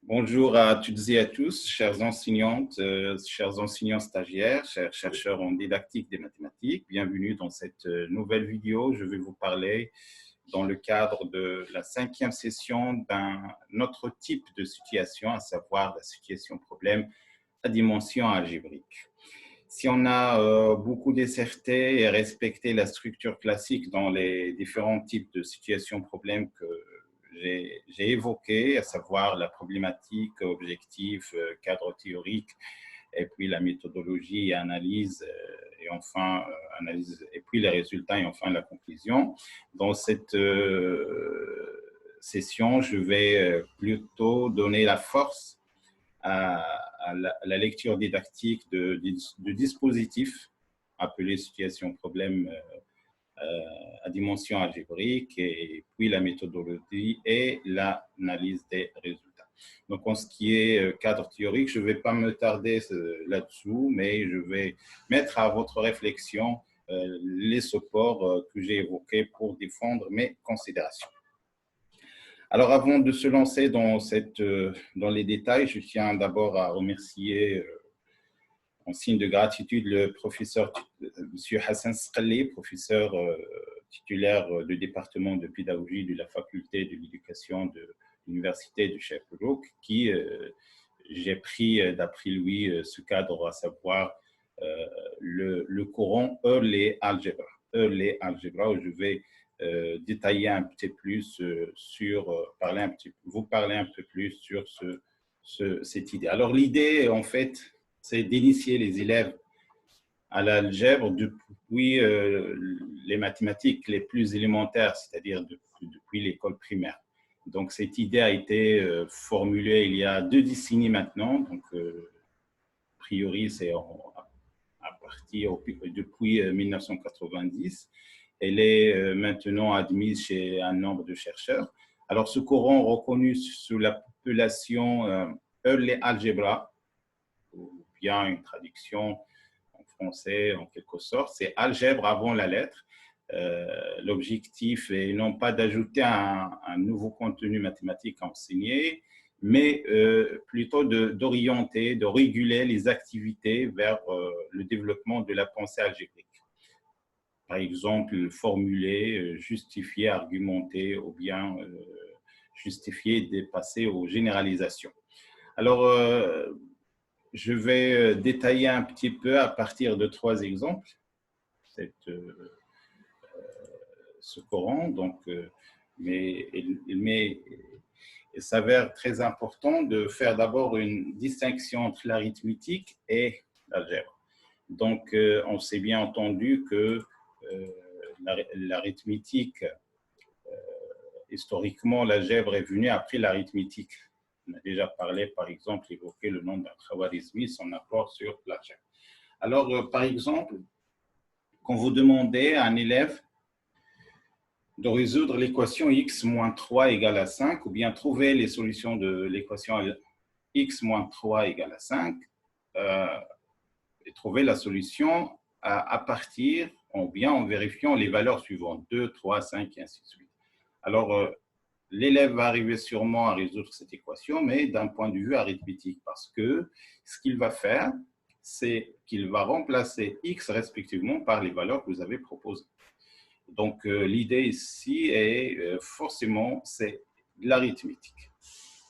Bonjour à toutes et à tous, chères enseignantes, chers enseignants stagiaires, chers chercheurs en didactique des mathématiques. Bienvenue dans cette nouvelle vidéo. Je vais vous parler dans le cadre de la 5e session d'un autre type de situation, à savoir la situation problème à dimension algébrique. Si on a beaucoup disserté et respecté la structure classique dans les différents types de situations problèmes que j'ai évoquées, à savoir la problématique, objectif, cadre théorique, et puis la méthodologie et analyse, et enfin analyse, et puis les résultats et enfin la conclusion. Dans cette session, je vais plutôt donner la force à la lecture didactique de dispositifs appelés situations problèmes à dimension algébrique, et puis la méthodologie et l'analyse des résultats. Donc, en ce qui est cadre théorique, je ne vais pas me tarder là-dessous, mais je vais mettre à votre réflexion les supports que j'ai évoqués pour défendre mes considérations. Alors, avant de se lancer dans les détails, je tiens d'abord à remercier en signe de gratitude le professeur M. Hassan Sqali, professeur titulaire du département de pédagogie de la faculté de l'éducation de l'université de Sherbrooke, qui j'ai pris d'après lui ce cadre, à savoir le courant Early Algebra. Early Algebra, où je vais détailler un petit plus vous parler un peu plus sur cette idée. Alors l'idée, en fait, c'est d'initier les élèves à l'algèbre depuis les mathématiques les plus élémentaires, c'est-à-dire depuis l'école primaire. Donc, cette idée a été formulée il y a 2 décennies maintenant. Donc, a priori, c'est à partir depuis 1990. Elle est maintenant admise chez un nombre de chercheurs. Alors, ce courant reconnu sous l'appellation Early Algebra, ou bien une traduction en français en quelque sorte, c'est algèbre avant la lettre. L'objectif est non pas d'ajouter un nouveau contenu mathématique à enseigner, mais plutôt d'orienter, de réguler les activités vers le développement de la pensée algébrique. Par exemple, formuler, justifier, argumenter, ou bien justifier, dépasser aux généralisations. Alors, je vais détailler un petit peu à partir de 3 exemples ce courant. Donc, mais il s'avère très important de faire d'abord une distinction entre l'arithmétique et l'algèbre. Donc, on s'est bien entendu que l'arithmétique, historiquement, l'algèbre est venue après l'arithmétique. On a déjà parlé, par exemple, évoqué le nom d'Al-Khwarizmi, son apport sur l'algèbre. Alors, par exemple, quand vous demandez à un élève de résoudre l'équation x moins 3 égale à 5, ou bien trouver les solutions de l'équation x moins 3 égale à 5, et trouver la solution à partir, ou bien en vérifiant les valeurs suivantes, 2, 3, 5, et ainsi de suite. Alors, l'élève va arriver sûrement à résoudre cette équation, mais d'un point de vue arithmétique, parce que ce qu'il va faire, c'est qu'il va remplacer x respectivement par les valeurs que vous avez proposées. Donc, l'idée ici est forcément, c'est l'arithmétique.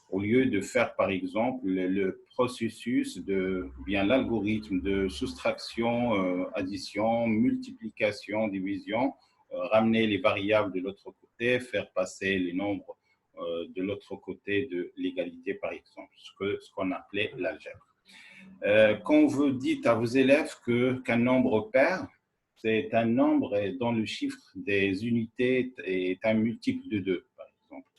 Au lieu de faire, par exemple, le processus bien l'algorithme de soustraction, addition, multiplication, division, ramener les variables de l'autre côté, faire passer les nombres de l'autre côté de l'égalité, par exemple, ce qu'on appelait l'algèbre. Quand vous dites à vos élèves qu'un nombre pair, c'est un nombre dont le chiffre des unités est un multiple de 2, par exemple.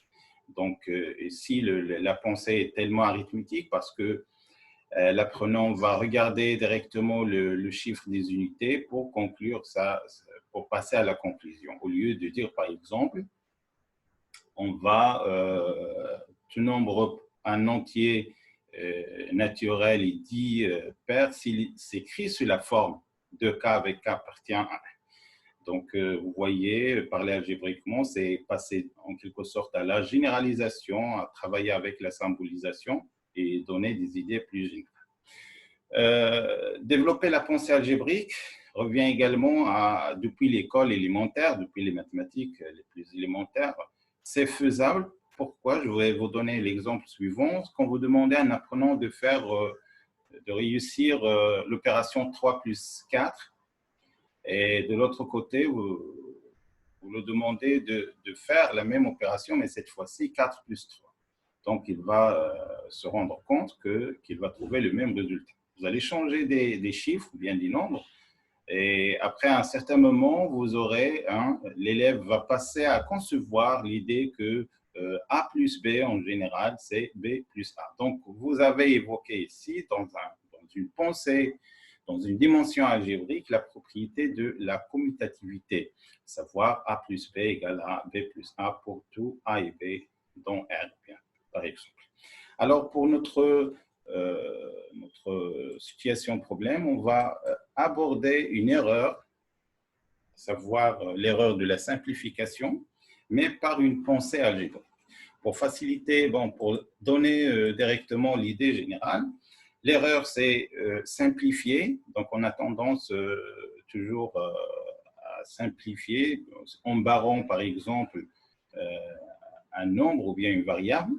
Donc, ici, la pensée est tellement arithmétique parce que l'apprenant va regarder directement le chiffre des unités pour conclure ça, pour passer à la conclusion. Au lieu de dire, par exemple, on va tout nombre, un entier naturel et dit pair s'il s'écrit sous la forme de k avec k appartient à 1. Donc, vous voyez, parler algébriquement, c'est passer en quelque sorte à la généralisation, à travailler avec la symbolisation et donner des idées plus générales. Développer la pensée algébrique revient également à, depuis l'école élémentaire, depuis les mathématiques les plus élémentaires. C'est faisable. Pourquoi? Je vais vous donner l'exemple suivant. Quand vous demandez à un apprenant de réussir l'opération 3 plus 4, et de l'autre côté, vous le demandez de faire la même opération, mais cette fois-ci 4 plus 3. Donc, il va se rendre compte qu'il va trouver le même résultat. Vous allez changer des chiffres ou bien des nombres, et après un certain moment, vous aurez, l'élève va passer à concevoir l'idée que A plus B en général, c'est B plus A. Donc, vous avez évoqué ici, dans une pensée, dans une dimension algébrique, la propriété de la commutativité, savoir A plus B égale A, B plus A pour tout A et B dans R, par exemple. Alors, pour notre situation problème, on va aborder une erreur, savoir l'erreur de la simplification, mais par une pensée algébrique. Pour faciliter, pour donner directement l'idée générale, l'erreur, c'est simplifier. Donc, on a tendance toujours à simplifier en barrant, par exemple, un nombre ou bien une variable.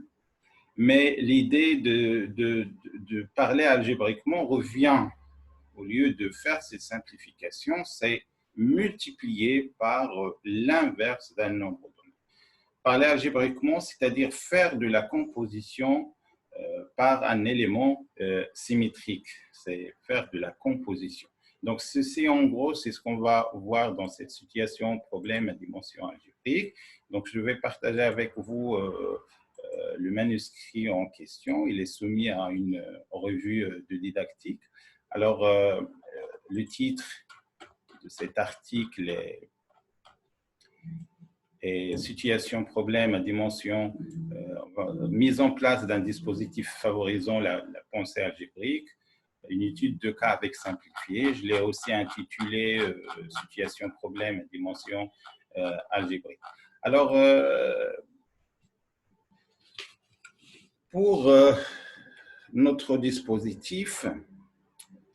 Mais l'idée de parler algébriquement revient, au lieu de faire cette simplification, c'est multiplier par l'inverse d'un nombre donné. Parler algébriquement, c'est-à-dire faire de la composition par un élément symétrique. C'est faire de la composition. Donc, ceci, en gros, c'est ce qu'on va voir dans cette situation problème à dimension algébrique. Donc, je vais partager avec vous le manuscrit en question. Il est soumis à une revue de didactique. Alors, le titre de cet article est Situation problème à dimension, mise en place d'un dispositif favorisant la pensée algébrique, une étude de cas avec simplifié. Je l'ai aussi intitulé Situation problème à dimension algébrique. Alors, pour notre dispositif,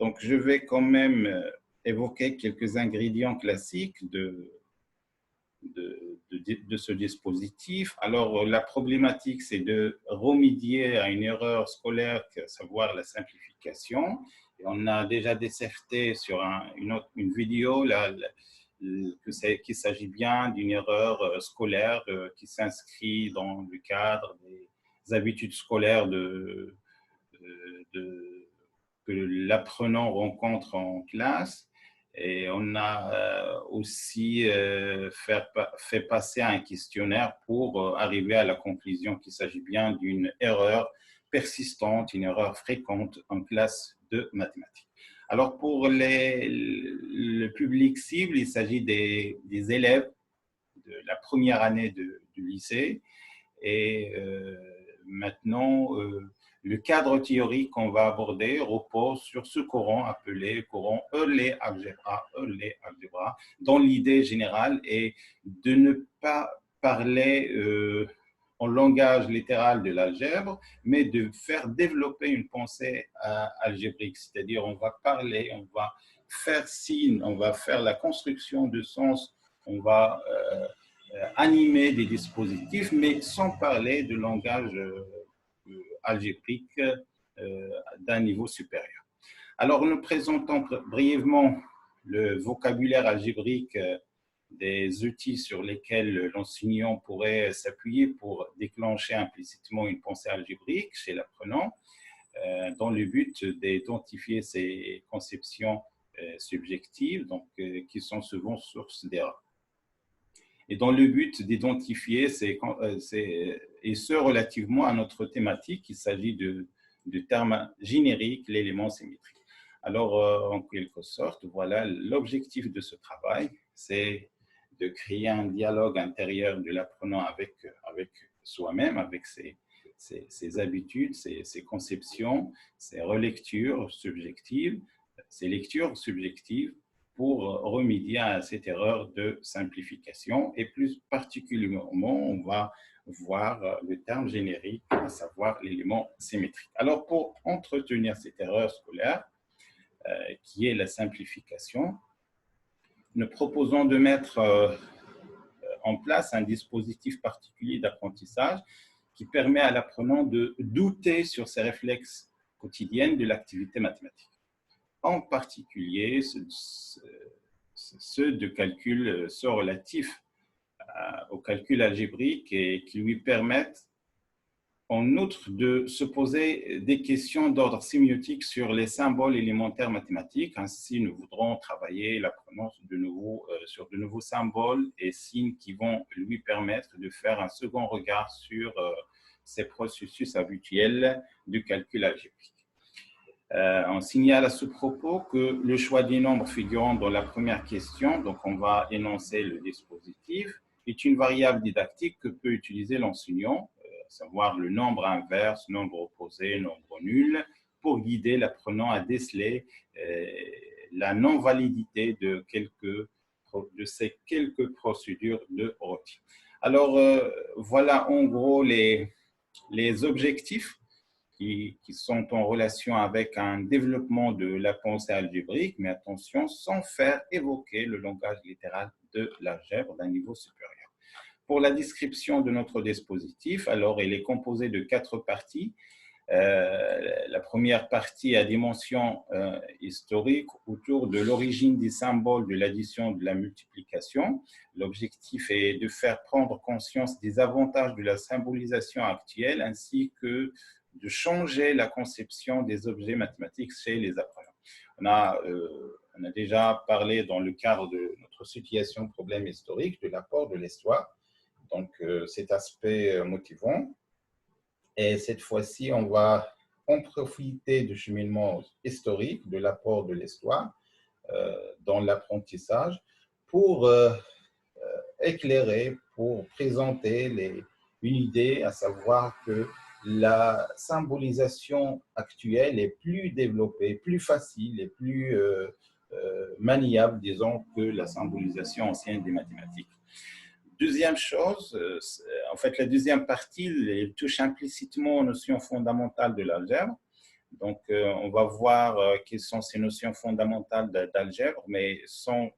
donc je vais quand même évoquer quelques ingrédients classiques de ce dispositif. Alors, la problématique, c'est de remédier à une erreur scolaire, à savoir la simplification. Et on a déjà disserté sur une vidéo qu'il s'agit bien d'une erreur scolaire qui s'inscrit dans le cadre des habitudes scolaires que l'apprenant rencontre en classe. Et on a aussi fait passer un questionnaire pour arriver à la conclusion qu'il s'agit bien d'une erreur persistante, une erreur fréquente en classe de mathématiques. Alors, pour le public cible, il s'agit des élèves de la première année du lycée. Et maintenant, le cadre théorique qu'on va aborder repose sur ce courant appelé courant Early Algebra, dont l'idée générale est de ne pas parler en langage littéral de l'algèbre, mais de faire développer une pensée algébrique, c'est-à-dire on va parler, on va faire signe, on va faire la construction de sens, on va animer des dispositifs, mais sans parler de langage algébrique d'un niveau supérieur. Alors, nous présentons brièvement le vocabulaire algébrique des outils sur lesquels l'enseignant pourrait s'appuyer pour déclencher implicitement une pensée algébrique chez l'apprenant, dans le but d'identifier ces conceptions subjectives, donc, qui sont souvent source d'erreurs. Et dans le but d'identifier, et ce relativement à notre thématique, il s'agit de termes génériques, l'élément symétrique. Alors, en quelque sorte, voilà, l'objectif de ce travail, c'est de créer un dialogue intérieur de l'apprenant avec soi-même, avec ses habitudes, ses conceptions, ses relectures subjectives, ses lectures subjectives, pour remédier à cette erreur de simplification. Et plus particulièrement, on va voir le terme générique, à savoir l'élément symétrique. Alors, pour entretenir cette erreur scolaire, qui est la simplification, nous proposons de mettre en place un dispositif particulier d'apprentissage qui permet à l'apprenant de douter sur ses réflexes quotidiens de l'activité mathématique. En particulier, ceux de calcul, ceux relatifs au calcul algébrique et qui lui permettent en outre de se poser des questions d'ordre sémiotique sur les symboles élémentaires mathématiques. Ainsi, nous voudrons travailler l'apprenant sur de nouveaux symboles et signes qui vont lui permettre de faire un second regard sur ces processus habituels du calcul algébrique. On signale à ce propos que le choix des nombres figurant dans la première question, donc on va énoncer le dispositif, est une variable didactique que peut utiliser l'enseignant, à savoir le nombre inverse, nombre opposé, nombre nul, pour guider l'apprenant à déceler la non-validité de ces quelques procédures de routine. Alors, voilà en gros les objectifs qui sont en relation avec un développement de la pensée algébrique, mais attention, sans faire évoquer le langage littéral de l'algèbre d'un niveau supérieur. Pour la description de notre dispositif, alors il est composé de 4 parties. La première partie à dimension historique autour de l'origine des symboles de l'addition et de la multiplication. L'objectif est de faire prendre conscience des avantages de la symbolisation actuelle ainsi que de changer la conception des objets mathématiques chez les apprenants. On a déjà parlé dans le cadre de notre situation problème historique de l'apport de l'histoire, donc cet aspect motivant. Et cette fois-ci, on va en profiter du cheminement historique, de l'apport de l'histoire dans l'apprentissage pour éclairer, pour présenter une idée, à savoir que la symbolisation actuelle est plus développée, plus facile et plus maniable, disons, que la symbolisation ancienne des mathématiques. Deuxième chose, en fait, la deuxième partie, elle touche implicitement aux notions fondamentales de l'algèbre. Donc, on va voir quelles sont ces notions fondamentales d'algèbre, mais sans,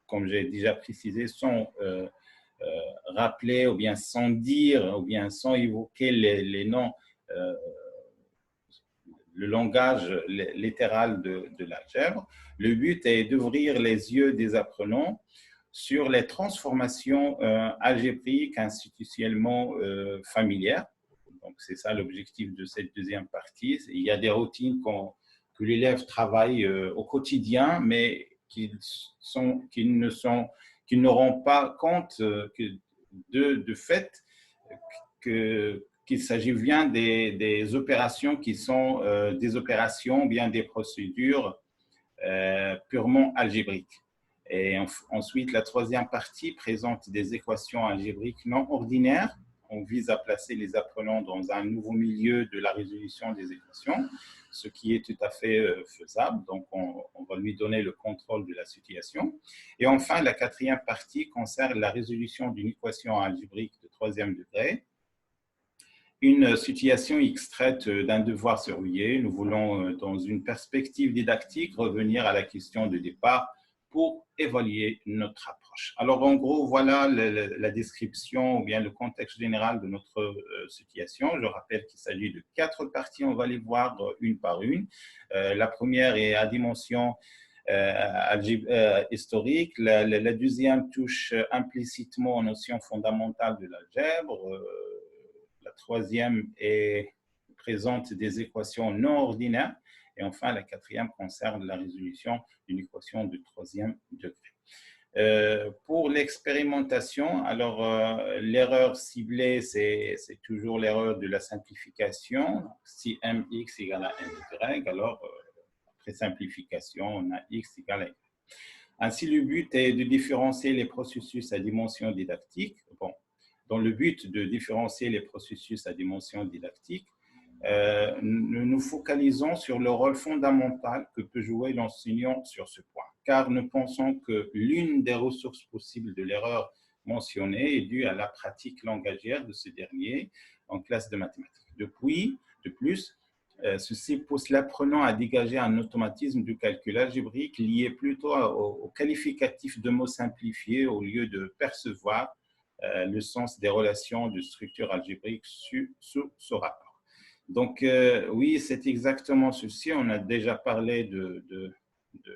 comme j'ai déjà précisé, sans rappeler ou bien sans dire ou bien sans évoquer les noms, le langage littéral de l'algèbre. Le but est d'ouvrir les yeux des apprenants sur les transformations algébriques institutionnellement familières. Donc, c'est ça l'objectif de cette deuxième partie. Il y a des routines que l'élève travaille au quotidien, mais qui ne rendent pas compte de fait qu'il s'agit bien des opérations qui sont des opérations, bien des procédures purement algébriques. Et ensuite, la troisième partie présente des équations algébriques non ordinaires. On vise à placer les apprenants dans un nouveau milieu de la résolution des équations, ce qui est tout à fait faisable. Donc, on va lui donner le contrôle de la situation. Et enfin, la quatrième partie concerne la résolution d'une équation algébrique de troisième degré. Une situation extraite d'un devoir surveillé. Nous voulons, dans une perspective didactique, revenir à la question de départ pour évaluer notre approche. Alors, en gros, voilà la description ou bien le contexte général de notre situation. Je rappelle qu'il s'agit de 4 parties. On va les voir une par une. La première est à dimension historique. La deuxième touche implicitement aux notions fondamentales de l'algèbre. La troisième présente des équations non ordinaires. Et enfin, la quatrième concerne la résolution d'une équation de troisième degré. Pour l'expérimentation, alors l'erreur ciblée, c'est toujours l'erreur de la simplification. Si mx égale à my, alors après simplification, on a x égale à y. Ainsi, le but est de différencier les processus à dimension didactique. Bon, dans le but de différencier les processus à dimension didactique, nous nous focalisons sur le rôle fondamental que peut jouer l'enseignant sur ce point. car nous pensons que l'une des ressources possibles de l'erreur mentionnée est due à la pratique langagière de ce dernier en classe de mathématiques. De plus, ceci pousse l'apprenant à dégager un automatisme du calcul algébrique lié plutôt au qualificatif de mots simplifiés au lieu de percevoir le sens des relations de structure algébrique sous ce rapport. Donc, oui, c'est exactement ceci. On a déjà parlé de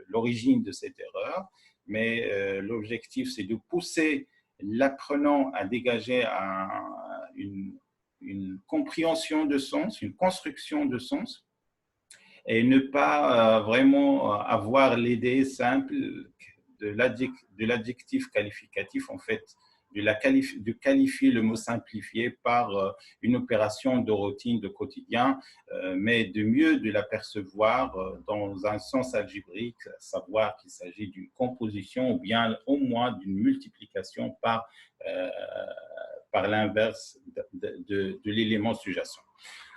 l'origine de cette erreur, mais l'objectif, c'est de pousser l'apprenant à dégager une compréhension de sens, une construction de sens, et ne pas vraiment avoir l'idée simple de l'adjectif qualificatif, en fait, de qualifier le mot simplifié par une opération de routine, de quotidien, mais de mieux de l'apercevoir dans un sens algébrique, savoir qu'il s'agit d'une composition ou bien au moins d'une multiplication par l'inverse de l'élément sous-jacent.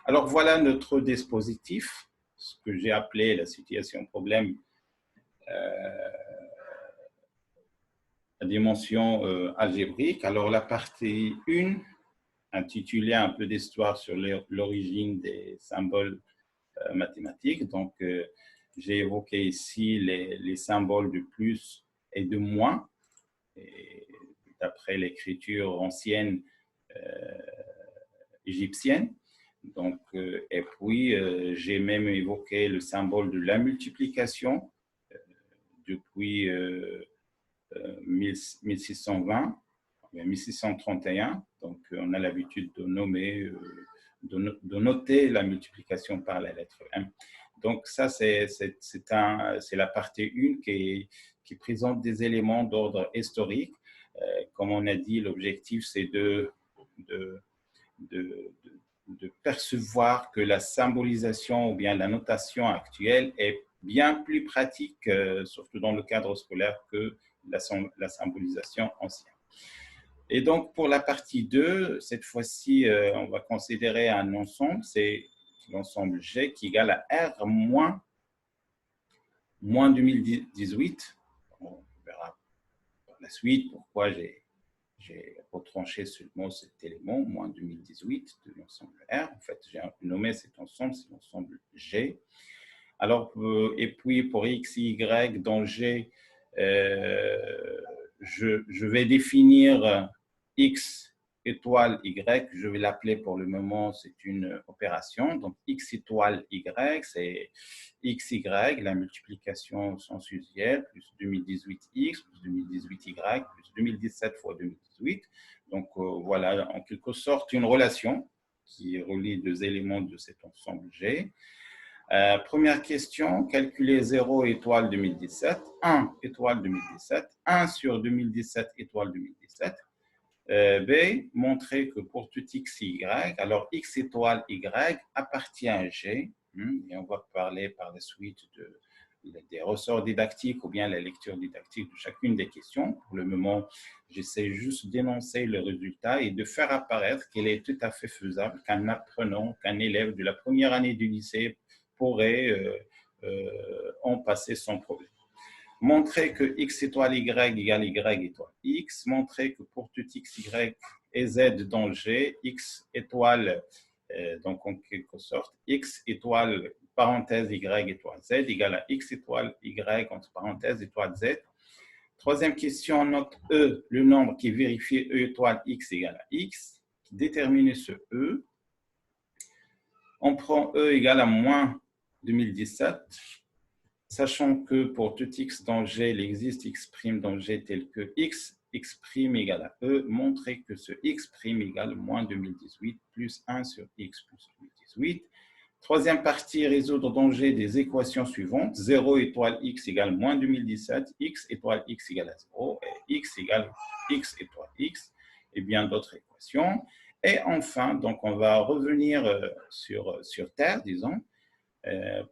Alors voilà notre dispositif, ce que j'ai appelé la situation problème à dimension algébrique. Alors la partie 1, intitulée un peu d'histoire sur l'origine des symboles mathématiques. Donc j'ai évoqué ici les symboles de plus et de moins, d'après l'écriture ancienne égyptienne. Donc, et puis, j'ai même évoqué le symbole de la multiplication depuis 1620, 1631. Donc, on a l'habitude de nommer, de noter la multiplication par la lettre M. Donc, ça, c'est la partie 1 qui présente des éléments d'ordre historique. Comme on a dit, l'objectif, c'est de percevoir que la symbolisation ou bien la notation actuelle est bien plus pratique, surtout dans le cadre scolaire, que la symbolisation ancienne. Et donc, pour la partie 2, cette fois-ci, on va considérer un ensemble, c'est l'ensemble G qui est égal à R moins 2018. On verra par la suite pourquoi j'ai retranché seulement cet élément, moins 2018, de l'ensemble R. En fait, j'ai nommé cet ensemble, c'est l'ensemble G. Alors, et puis pour X, Y, dans G, je vais définir X étoile Y, je vais l'appeler pour le moment, c'est une opération. Donc, X étoile Y, c'est XY, la multiplication au sens usuel, plus 2018X, plus 2018Y, plus 2017 fois 2018. Donc, voilà, en quelque sorte, une relation qui relie deux éléments de cet ensemble G. Première question, calculer 0 étoile 2017, 1 étoile 2017, 1 sur 2017 étoile 2017. B, montrer que pour tout x, y, alors x étoile y appartient à G, et on va parler par la suite des ressorts didactiques ou bien la lecture didactique de chacune des questions. Pour le moment, j'essaie juste d'énoncer le résultat et de faire apparaître qu'il est tout à fait faisable qu'un apprenant, qu'un élève de la première année du lycée pourrait en passer sans problème. Montrer que x étoile y égale y étoile x, montrer que pour tout x, y et z dans G, x étoile, donc en quelque sorte, x étoile parenthèse y étoile z égale à x étoile y entre parenthèses étoile z. Troisième question, note E, le nombre qui vérifie E étoile x égale à x, déterminer ce E. On prend E égale à moins 2017, sachant que pour tout x dans G, il existe x' dans G tel que x égale à E, montrer que ce x' égale moins 2018 plus 1 sur x plus 2018. Troisième partie, résoudre dans G des équations suivantes. 0 étoile x égale moins 2017, x étoile x égale à 0, et x égale x étoile x, et bien d'autres équations. Et enfin, donc on va revenir sur Terre, disons,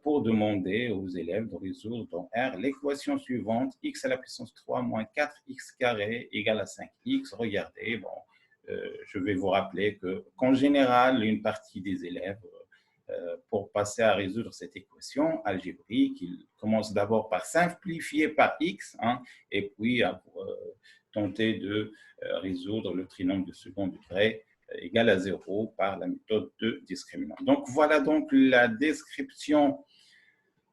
pour demander aux élèves de résoudre dans R l'équation suivante, x à la puissance 3 moins 4x carré égale à 5x. Regardez, bon, je vais vous rappeler qu'en général, une partie des élèves pour passer à résoudre cette équation algébrique. Il commence d'abord par simplifier par x, hein, et puis tenter de résoudre le trinôme de second degré égal à 0 par la méthode de discriminant. Donc, voilà donc la description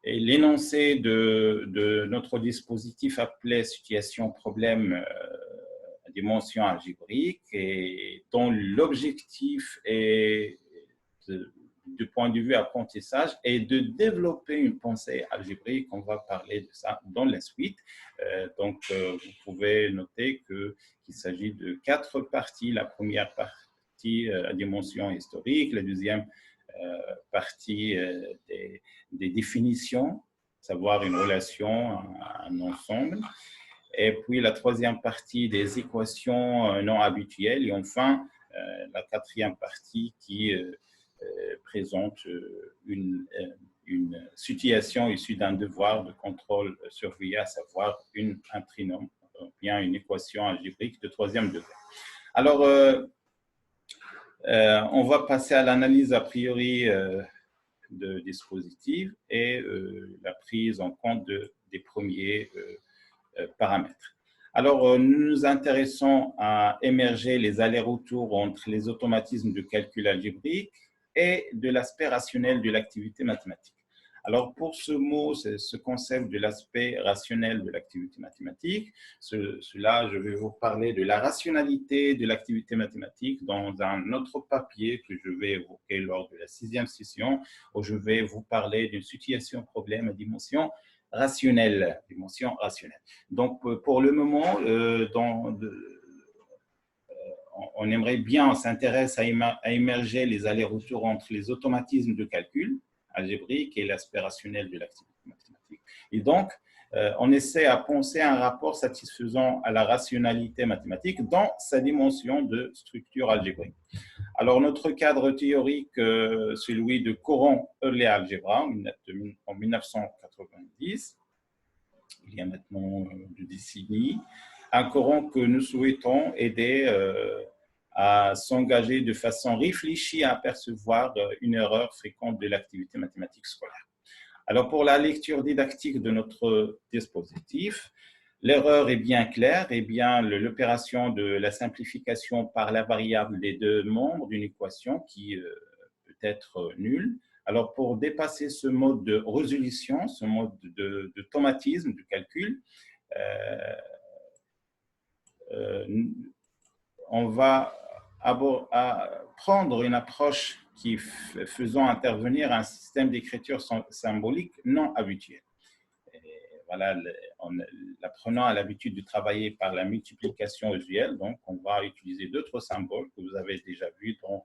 et l'énoncé de notre dispositif appelé situation problème à dimension algébrique, et dont l'objectif est, du point de vue apprentissage, est de développer une pensée algébrique. On va parler de ça dans la suite. Vous pouvez noter qu'il s'agit de 4 parties. La première partie, la dimension historique. La deuxième partie, des définitions, savoir une relation, un ensemble. Et puis la troisième partie, des équations non habituelles. Et enfin, la quatrième partie qui présente une situation issue d'un devoir de contrôle surveillé, à savoir un trinôme, bien une équation algébrique de troisième degré. Alors, on va passer à l'analyse a priori de dispositifs et la prise en compte des premiers paramètres. Alors, nous nous intéressons à émerger les allers-retours entre les automatismes de calcul algébrique et de l'aspect rationnel de l'activité mathématique. Alors, pour ce mot, ce concept de l'aspect rationnel de l'activité mathématique, cela, je vais vous parler de la rationalité de l'activité mathématique dans un autre papier que je vais évoquer lors de la 6e session, où je vais vous parler d'une situation problème à dimension rationnelle. Donc, pour le moment, on aimerait bien, on s'intéresse à émerger les allers-retours entre les automatismes de calcul algébrique et l'aspect rationnel de l'activité mathématique. Et donc, on essaie à penser un rapport satisfaisant à la rationalité mathématique dans sa dimension de structure algébrique. Alors, notre cadre théorique, celui de courant Early Algebra en 1990, il y a maintenant 2 décennies, un courant que nous souhaitons aider à s'engager de façon réfléchie à apercevoir une erreur fréquente de l'activité mathématique scolaire. Alors, pour la lecture didactique de notre dispositif, l'erreur est bien claire, et bien l'opération de la simplification par la variable des 2 membres d'une équation qui peut être nulle. Alors, pour dépasser ce mode de résolution, ce mode d'automatisme de calcul, on va prendre une approche qui faisant intervenir un système d'écriture symbolique non habituel. Voilà, l'apprenant a l'habitude de travailler par la multiplication usuelle, donc on va utiliser d'autres symboles que vous avez déjà vus dans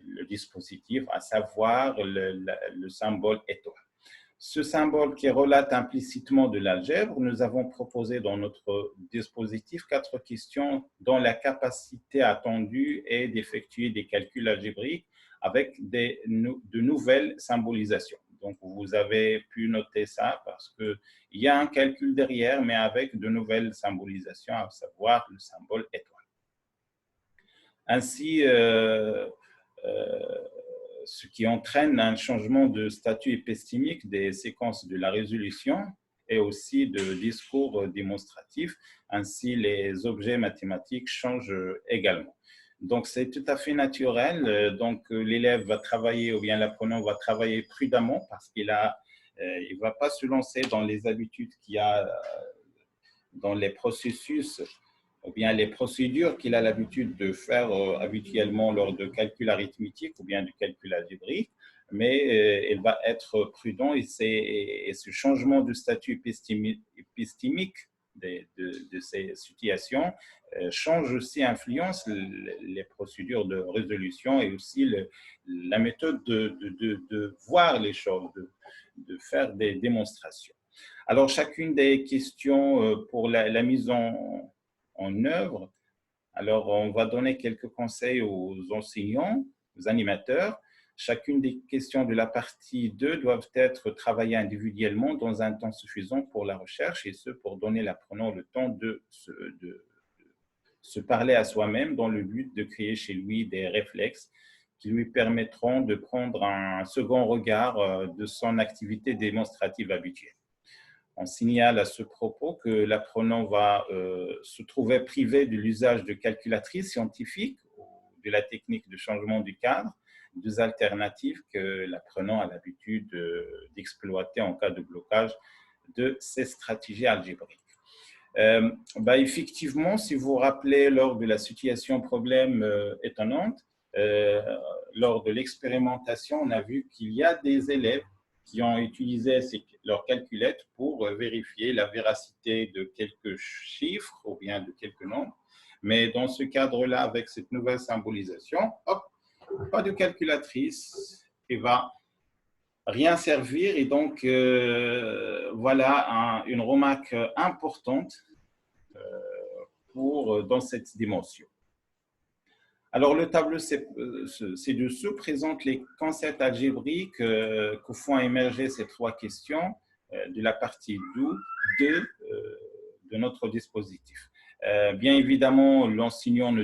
le dispositif, à savoir le symbole étoile. Ce symbole qui relate implicitement de l'algèbre, nous avons proposé dans notre dispositif 4 questions dont la capacité attendue est d'effectuer des calculs algébriques avec de nouvelles symbolisations. Donc, vous avez pu noter ça parce qu'il y a un calcul derrière, mais avec de nouvelles symbolisations, à savoir le symbole étoile. Ainsi, ce qui entraîne un changement de statut épistimique des séquences de la résolution et aussi de discours démonstratifs. Ainsi, les objets mathématiques changent également. Donc, c'est tout à fait naturel. Donc, l'élève va travailler, ou bien l'apprenant va travailler prudemment parce qu'il ne va pas se lancer dans les habitudes qu'il y a dans les processus ou bien les procédures qu'il a l'habitude de faire habituellement lors de calculs arithmétiques ou bien du calcul algébrique, mais il va être prudent et ce changement de statut épistimique de ces situations change aussi, influence les procédures de résolution et aussi la méthode de voir les choses, de faire des démonstrations. Alors, chacune des questions pour la mise en œuvre, alors on va donner quelques conseils aux enseignants, aux animateurs. Chacune des questions de la partie 2 doivent être travaillées individuellement dans un temps suffisant pour la recherche, et ce pour donner l'apprenant le temps de se parler à soi-même dans le but de créer chez lui des réflexes qui lui permettront de prendre un second regard de son activité démonstrative habituelle. On signale à ce propos que l'apprenant va se trouver privé de l'usage de calculatrices scientifiques ou de la technique de changement du cadre, deux alternatives que l'apprenant a l'habitude d'exploiter en cas de blocage de ces stratégies algébriques. Effectivement, si vous vous rappelez, lors de la situation problème étonnante, lors de l'expérimentation, on a vu qu'il y a des élèves qui ont utilisé leur calculette pour vérifier la véracité de quelques chiffres ou bien de quelques nombres. Mais dans ce cadre-là, avec cette nouvelle symbolisation, hop, pas de calculatrice qui va rien servir. Et donc, voilà une remarque importante dans cette dimension. Alors, le tableau ci-dessous présente les concepts algébriques que font émerger ces trois questions de la partie 2 de notre dispositif. Bien évidemment, l'enseignant ne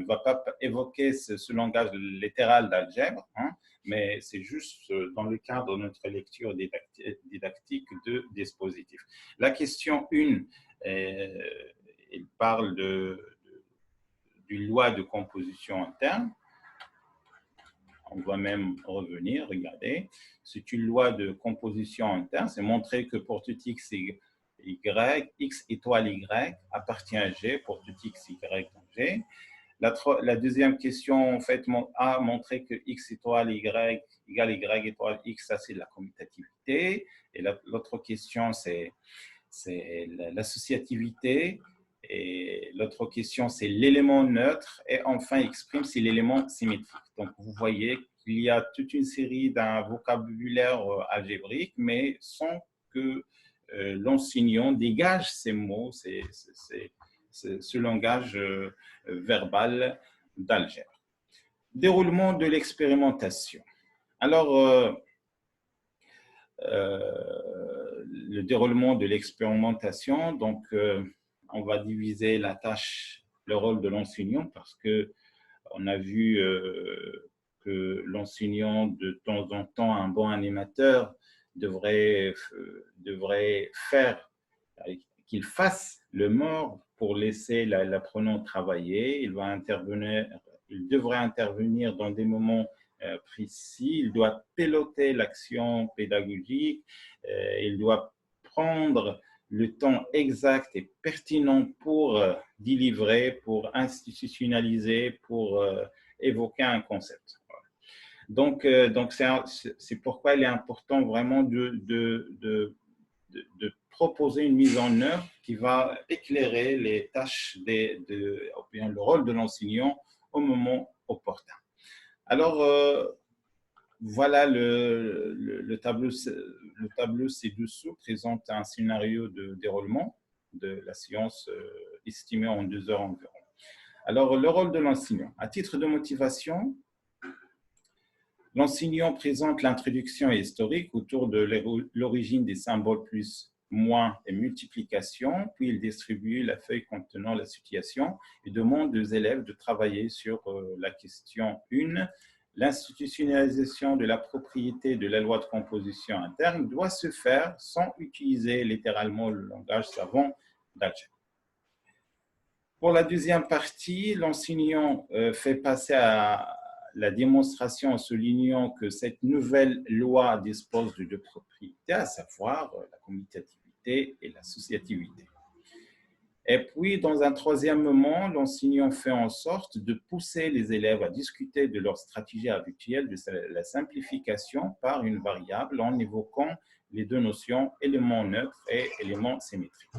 va pas évoquer ce langage littéral d'algèbre, hein, mais c'est juste dans le cadre de notre lecture didactique de dispositif. La question 1, il parle d'une loi de composition interne. On va même revenir, regardez. C'est une loi de composition interne. C'est montrer que pour tout x, x étoile y appartient à G pour tout x, y dans G. La deuxième question, en fait, a montré que x étoile y égale y étoile x, ça c'est de la commutativité. Et l'autre question, c'est l'associativité. Et l'autre question, c'est l'élément neutre. Et enfin, exprime, c'est l'élément symétrique. Donc, vous voyez qu'il y a toute une série d'un vocabulaire algébrique, mais sans que l'enseignant dégage ces mots, ce langage verbal d'algèbre. Déroulement de l'expérimentation. Alors, le déroulement de l'expérimentation, donc, on va diviser la tâche, le rôle de l'enseignant, parce qu'on a vu que l'enseignant, de temps en temps, un bon animateur, devrait faire qu'il fasse le mort pour laisser l'apprenant travailler. Il devrait intervenir dans des moments précis, il doit piloter l'action pédagogique, il doit prendre le temps exact et pertinent pour délivrer, pour institutionnaliser, pour évoquer un concept. Donc c'est pourquoi il est important vraiment de proposer une mise en œuvre qui va éclairer les tâches, le rôle de l'enseignant au moment opportun. Alors, voilà le tableau ci-dessous présente un scénario de déroulement de la séance estimée en 2 heures environ. Alors, le rôle de l'enseignant. À titre de motivation, l'enseignant présente l'introduction historique autour de l'origine des symboles plus, moins et multiplication, puis il distribue la feuille contenant la situation et demande aux élèves de travailler sur la question 1. L'institutionnalisation de la propriété de la loi de composition interne doit se faire sans utiliser littéralement le langage savant d'algèbre. Pour la deuxième partie, l'enseignant fait passer à la démonstration en soulignant que cette nouvelle loi dispose de deux propriétés, à savoir la commutativité et l'associativité. Et puis, dans un troisième moment, l'enseignant fait en sorte de pousser les élèves à discuter de leur stratégie habituelle de la simplification par une variable en évoquant les deux notions élément neutre et élément symétrique.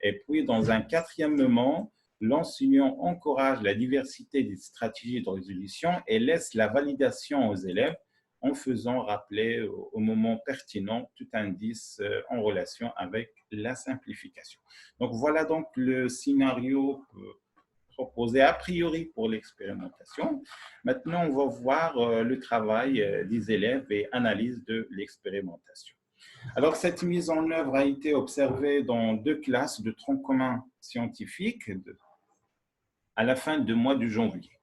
Et puis, dans un quatrième moment, l'enseignant encourage la diversité des stratégies de résolution et laisse la validation aux élèves en faisant rappeler au moment pertinent tout indice en relation avec la simplification. Donc, voilà donc le scénario proposé a priori pour l'expérimentation. Maintenant, on va voir le travail des élèves et analyse de l'expérimentation. Alors, cette mise en œuvre a été observée dans 2 classes de tronc commun scientifique à la fin du mois de janvier.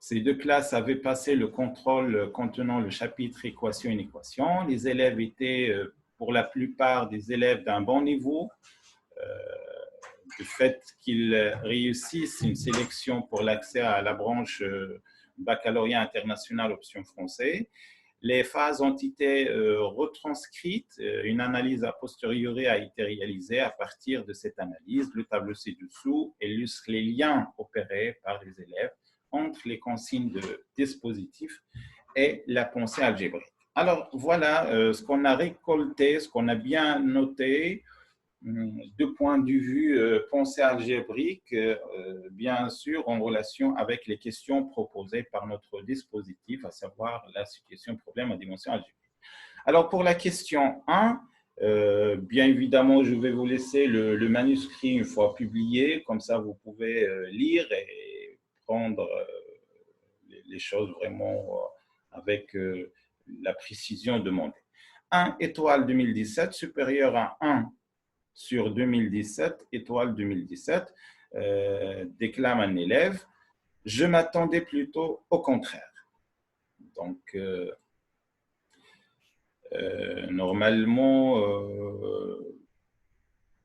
Ces deux classes avaient passé le contrôle contenant le chapitre équation-inéquation. Les élèves étaient, pour la plupart, des élèves d'un bon niveau. Du fait qu'ils réussissent une sélection pour l'accès à la branche baccalauréat international option français. Les phases ont été retranscrites. Une analyse a posteriori a été réalisée à partir de cette analyse. Le tableau ci-dessous illustre les liens opérés par les élèves entre les consignes de dispositif et la pensée algébrique. Alors, voilà ce qu'on a récolté, ce qu'on a bien noté de point de vue pensée algébrique, bien sûr en relation avec les questions proposées par notre dispositif, à savoir la situation problème à dimension algébrique. Alors pour la question 1, bien évidemment, je vais vous laisser le manuscrit une fois publié, comme ça vous pouvez lire et prendre les choses vraiment avec la précision demandée. 1 étoile 2017 supérieur à 1 sur 2017, étoile 2017, déclame un élève. Je m'attendais plutôt au contraire. Donc, normalement,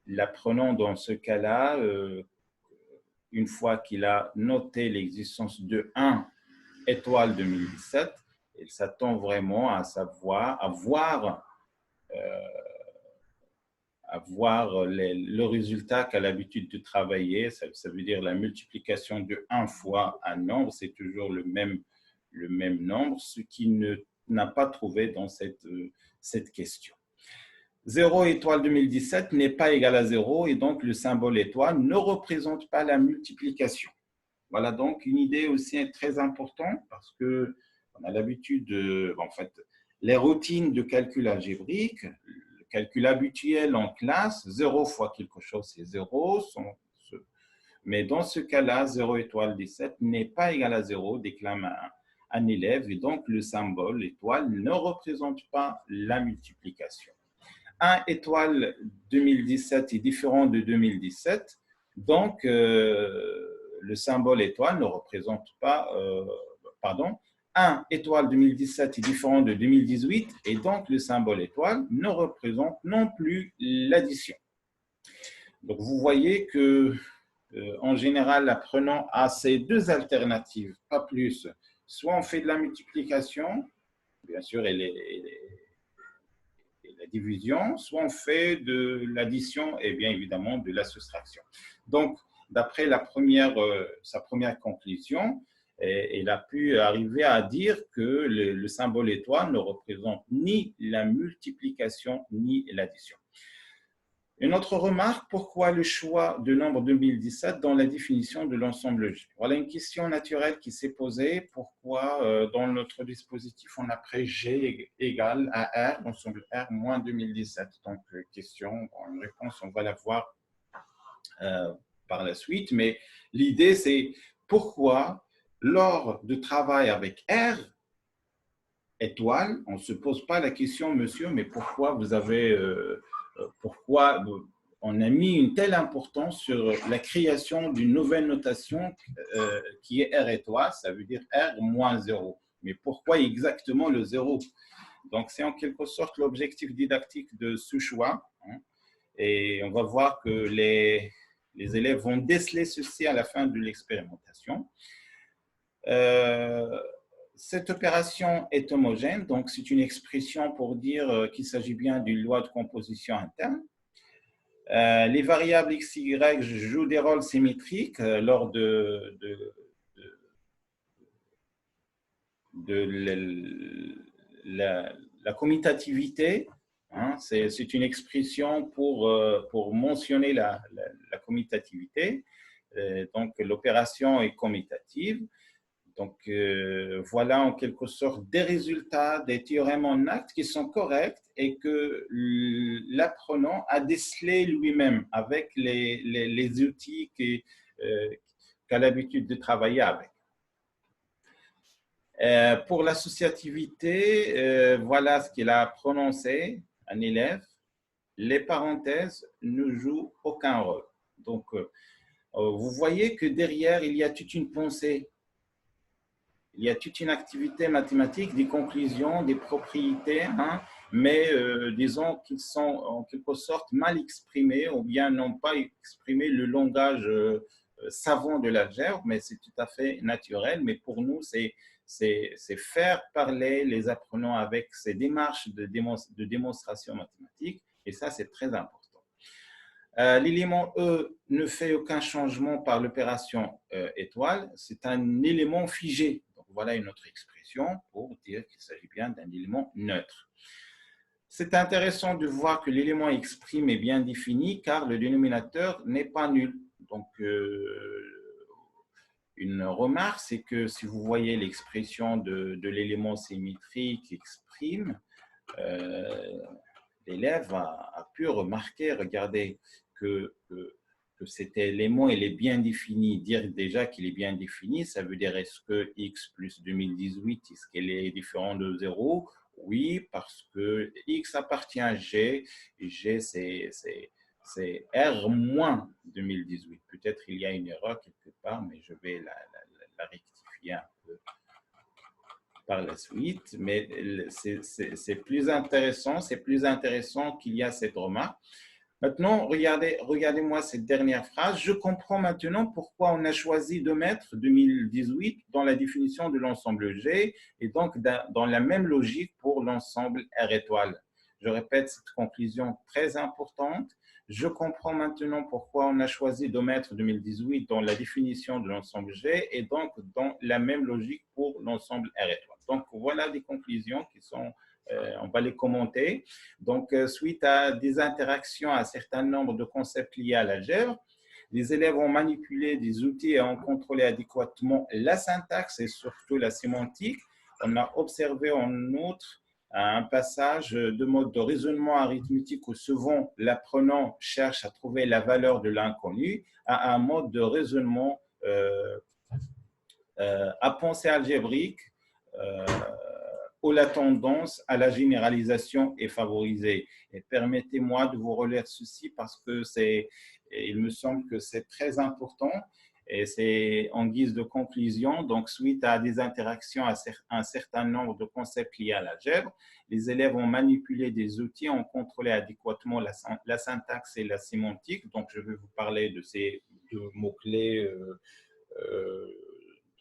l'apprenant dans ce cas-là, une fois qu'il a noté l'existence de 1 étoile 2017, il s'attend vraiment à savoir, à voir le résultat qu'a l'habitude de travailler. Ça veut dire la multiplication de 1 fois un nombre, c'est toujours le même nombre, ce qu'il n'a pas trouvé dans cette question. 0 étoile 2017 n'est pas égal à 0 et donc le symbole étoile ne représente pas la multiplication. Voilà donc une idée aussi très importante parce qu'on a l'habitude en fait, les routines de calcul algébrique, le calcul habituel en classe, 0 fois quelque chose, c'est 0. Mais dans ce cas-là, 0 étoile 17 n'est pas égal à 0, déclame un élève, et donc le symbole étoile ne représente pas la multiplication. 1 étoile 2017 est différent de 2017, donc le symbole étoile ne représente pas, 1 étoile 2017 est différent de 2018 et donc le symbole étoile ne représente non plus l'addition. Donc vous voyez que en général, l'apprenant a ces deux alternatives, pas plus. Soit on fait de la multiplication, bien sûr, et la division, soit on fait de l'addition et bien évidemment de la soustraction. Donc, d'après sa première conclusion, il a pu arriver à dire que le symbole étoile ne représente ni la multiplication ni l'addition. Une autre remarque, pourquoi le choix de nombre 2017 dans la définition de l'ensemble G? Voilà une question naturelle qui s'est posée. Pourquoi dans notre dispositif on a pris G égale à R, ensemble R moins 2017? Donc, une réponse, on va la voir par la suite. Mais l'idée, c'est pourquoi lors de travail avec R étoile, on ne se pose pas la question, monsieur, mais pourquoi vous avez... pourquoi on a mis une telle importance sur la création d'une nouvelle notation qui est R étoile, ça veut dire R moins 0. Mais pourquoi exactement le 0? Donc, c'est en quelque sorte l'objectif didactique de ce choix. Et on va voir que les élèves vont déceler ceci à la fin de l'expérimentation. Cette opération est homogène, donc c'est une expression pour dire qu'il s'agit bien d'une loi de composition interne. Les variables x, y jouent des rôles symétriques lors de la commutativité. C'est une expression pour mentionner la commutativité. Donc, l'opération est commutative. Donc, voilà en quelque sorte des résultats des théorèmes en acte qui sont corrects et que l'apprenant a décelé lui-même avec les outils qu'a l'habitude de travailler avec. Pour l'associativité, voilà ce qu'il a prononcé, un élève. Les parenthèses ne jouent aucun rôle. Donc, vous voyez que derrière, il y a toute une pensée. il y a toute une activité mathématique, des conclusions, des propriétés, hein, mais disons qu'ils sont en quelque sorte mal exprimés ou bien n'ont pas exprimé le langage savant de l'algèbre, mais c'est tout à fait naturel. Mais pour nous, c'est faire parler les apprenants avec ces démarches de démonstration mathématique, et ça, c'est très important. L'élément E ne fait aucun changement par l'opération étoile, c'est un élément figé. Donc, voilà une autre expression pour dire qu'il s'agit bien d'un élément neutre. C'est intéressant de voir que l'élément exprime est bien défini car le dénominateur n'est pas nul. Donc, une remarque, c'est que si vous voyez l'expression de l'élément symétrique exprime, l'élève a pu remarquer, regardez, que cet élément il est bien défini. Dire déjà qu'il est bien défini, ça veut dire est-ce que x plus 2018, est-ce qu'elle est différente de 0? Oui, parce que x appartient à g, et g c'est R moins 2018. Peut-être il y a une erreur quelque part, mais je vais la rectifier un peu par la suite. Mais c'est plus intéressant qu'il y a cette remarque. Maintenant, regardez-moi cette dernière phrase. Je comprends maintenant pourquoi on a choisi de mettre 2018 dans la définition de l'ensemble G et donc dans la même logique pour l'ensemble R étoile. Je répète cette conclusion très importante. Je comprends maintenant pourquoi on a choisi de mettre 2018 dans la définition de l'ensemble G et donc dans la même logique pour l'ensemble R étoile. Donc, voilà des conclusions qui sont on va les commenter. Donc, suite à des interactions à un certain nombre de concepts liés à l'algèbre, les élèves ont manipulé des outils et ont contrôlé adéquatement la syntaxe et surtout la sémantique. On a observé en outre un passage de mode de raisonnement arithmétique où souvent l'apprenant cherche à trouver la valeur de l'inconnu à un mode de raisonnement à pensée algébrique où la tendance à la généralisation est favorisée. Et permettez-moi de vous relire ceci parce que il me semble que c'est très important et c'est en guise de conclusion. Donc, suite à des interactions à un certain nombre de concepts liés à l'algèbre, les élèves ont manipulé des outils, ont contrôlé adéquatement la syntaxe et la sémantique. Donc, je vais vous parler de ces deux mots-clés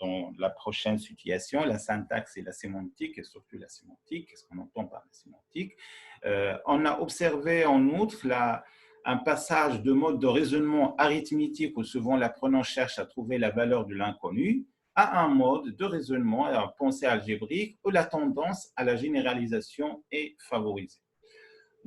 dans la prochaine situation, la syntaxe et la sémantique, et surtout la sémantique, qu'est-ce qu'on entend par la sémantique. On a observé en outre un passage de mode de raisonnement arithmétique où souvent l'apprenant cherche à trouver la valeur de l'inconnu à un mode de raisonnement, à pensée algébrique où la tendance à la généralisation est favorisée.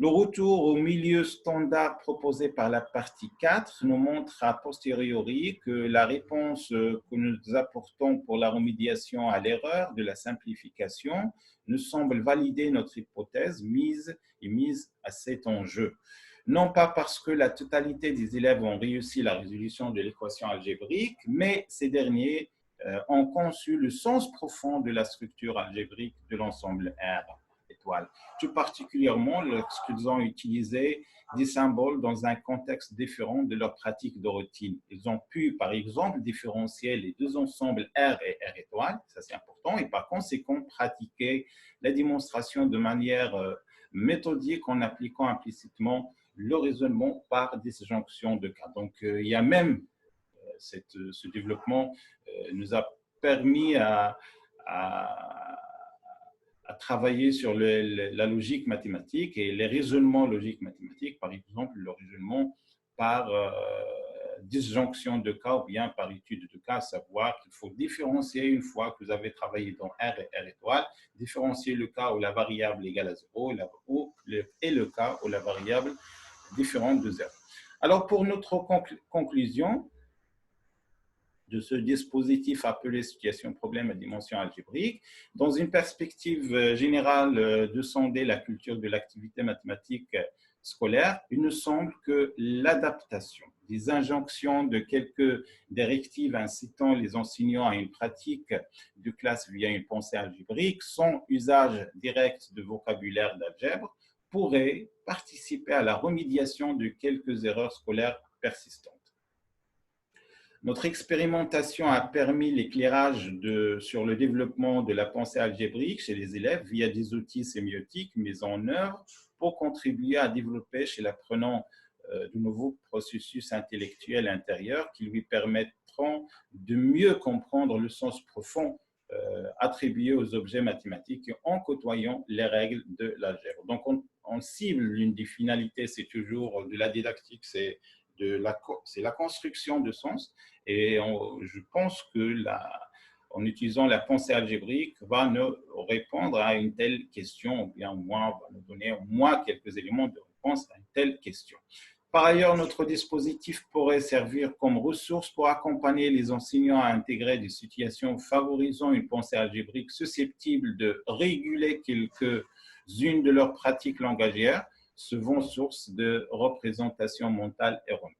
Le retour au milieu standard proposé par la partie 4 nous montre a posteriori que la réponse que nous apportons pour la remédiation à l'erreur de la simplification nous semble valider notre hypothèse mise à cet enjeu. Non pas parce que la totalité des élèves ont réussi la résolution de l'équation algébrique, mais ces derniers ont conçu le sens profond de la structure algébrique de l'ensemble R étoile, tout particulièrement lorsqu'ils ont utilisé des symboles dans un contexte différent de leur pratique de routine. Ils ont pu, par exemple, différencier les deux ensembles R et R étoile, ça c'est important, et par conséquent pratiquer la démonstration de manière méthodique en appliquant implicitement le raisonnement par disjonction de cas. Donc, il y a même ce développement nous a permis à travailler sur la logique mathématique et les raisonnements logiques mathématiques, par exemple le raisonnement par disjonction de cas ou bien par étude de cas, à savoir qu'il faut différencier une fois que vous avez travaillé dans R et R étoile, différencier le cas où la variable est égale à 0 et le cas où la variable est différente de 0. Alors pour notre conclusion, de ce dispositif appelé situation problème à dimension algébrique, dans une perspective générale de sonder la culture de l'activité mathématique scolaire, il nous semble que l'adaptation des injonctions de quelques directives incitant les enseignants à une pratique de classe via une pensée algébrique sans usage direct de vocabulaire d'algèbre pourrait participer à la remédiation de quelques erreurs scolaires persistantes. Notre expérimentation a permis l'éclairage sur le développement de la pensée algébrique chez les élèves via des outils sémiotiques mis en œuvre pour contribuer à développer chez l'apprenant de nouveaux processus intellectuels intérieurs qui lui permettront de mieux comprendre le sens profond attribué aux objets mathématiques en côtoyant les règles de l'algèbre. Donc, on cible l'une des finalités, c'est toujours de la didactique, c'est la construction de sens. Et je pense que en utilisant la pensée algébrique, va nous répondre à une telle question, ou bien au moins va nous donner au moins quelques éléments de réponse à une telle question. Par ailleurs, notre dispositif pourrait servir comme ressource pour accompagner les enseignants à intégrer des situations favorisant une pensée algébrique susceptible de réguler quelques-unes de leurs pratiques langagières, souvent source de représentation mentale erronée.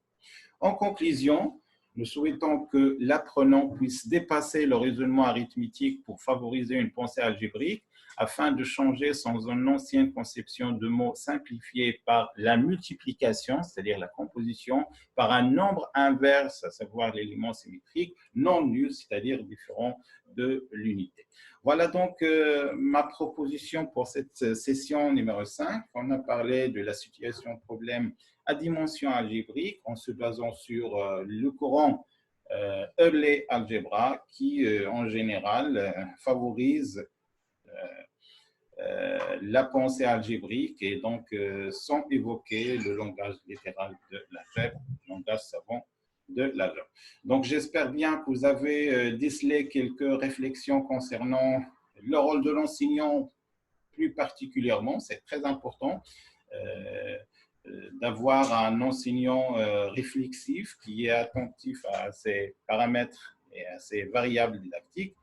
En conclusion, nous souhaitons que l'apprenant puisse dépasser le raisonnement arithmétique pour favoriser une pensée algébrique afin de changer son ancienne conception de mots simplifiés par la multiplication, c'est-à-dire la composition, par un nombre inverse, à savoir l'élément symétrique, non nul, c'est-à-dire différent de l'unité. Voilà donc ma proposition pour cette session numéro 5. On a parlé de la situation problème à dimension algébrique en se basant sur le courant Early Algebra qui, en général, favorise la pensée algébrique et donc sans évoquer le langage littéral de l'algèbre, le langage savant de l'algèbre. Donc, j'espère bien que vous avez décelé quelques réflexions concernant le rôle de l'enseignant plus particulièrement. C'est très important d'avoir un enseignant réflexif qui est attentif à ces paramètres et à ces variables didactiques.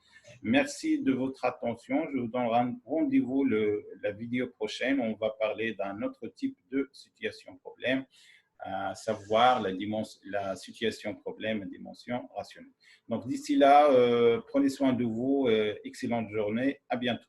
Merci de votre attention. Je vous donne rendez-vous la vidéo prochaine. On va parler d'un autre type de situation problème, à savoir la situation problème à dimension rationnelle. Donc, d'ici là, prenez soin de vous. Excellente journée. À bientôt.